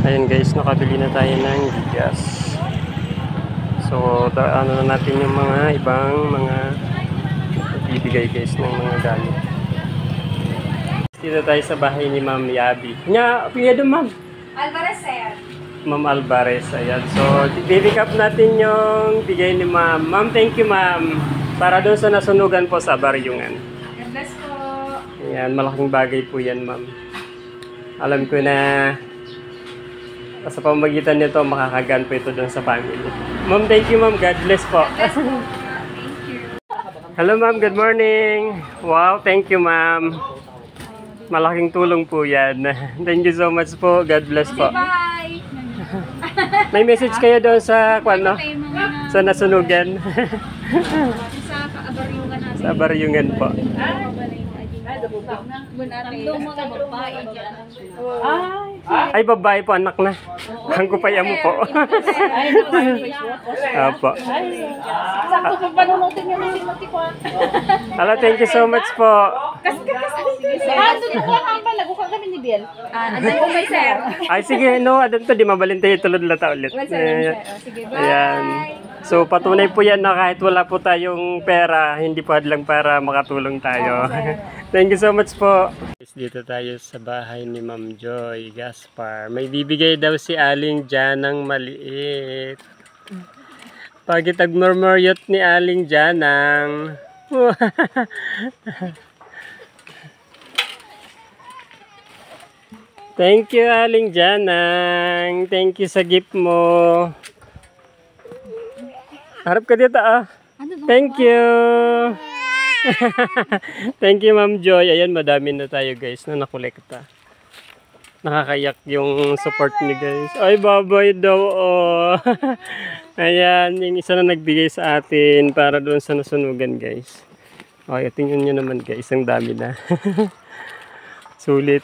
Ayun guys, nakabili na tayo ng bigas. So, ano na natin yung mga ibang mga ibibigay guys ng mga gamit. Dito tayo sa bahay ni Ma'am Yabi. Piya doon Ma'am. Alvarez, sir. Ma'am Alvarez, ayan. So, pick up natin yung bigay ni Ma'am. Ma'am, thank you Ma'am. Para doon sa nasunugan po sa Baryungan. God bless po. Ayan, malaking bagay po yan Ma'am. Alam ko na sa pamagitan nito, makakagan po ito doon sa family. Ma'am, thank you Ma'am. God bless po. Thank you. Hello Ma'am, good morning. Wow, thank you Ma'am. Malaking tulong po yan. Thank you so much po. God bless po. Bye! May message kayo doon sa no? Sa nasunugan. Sa Baryungan natin. Sa Baryungan po. Ay, babae po, anak na. Ang kupaya mo po. Apo. Sakto pa panunutin niya ng Timothy ko. Hello, thank you so much po. Doon ko ang palago ka kami ni Biel. Andan ko may sir. Ay, sige, no, adan to, di mabalintay tulad lata ulit. Sige, bye. Ayan. So, patunay po yan na kahit wala po tayong pera, hindi po hadlang para makatulong tayo. Thank you so much po. Dito tayo sa bahay ni Ma'am Joy Gaspar. May bibigay daw si Aling Janang maliit. Pagitag murmuryot ni Aling Janang. Thank you, Aling Janang. Thank you sa gift mo. Harap ka dito ah. Thank you. Thank you Ma'am Joy. Ayan, madami na tayo guys na nakolekta. Nakakayak yung support ni guys. Ay, babay daw oh. Ayan, yung isa na nagbigay sa atin para doon sa nasunugan guys. Okay, tingnan nyo naman guys, ang dami na. Sulit.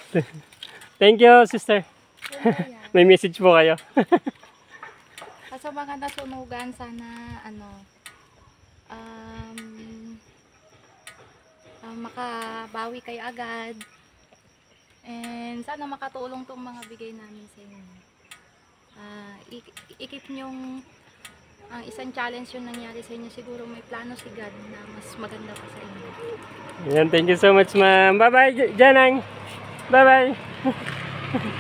Thank you sister. May message po kayo. Sa mga nasunugan, sana makabawi kayo agad. And sana makatulong tong mga bigay namin sa inyo. Ikip nyong isang challenge yung nangyari sa inyo. Siguro may plano si God na mas maganda pa sa inyo. Ayan, thank you so much ma'am. Bye bye Janang. Bye bye.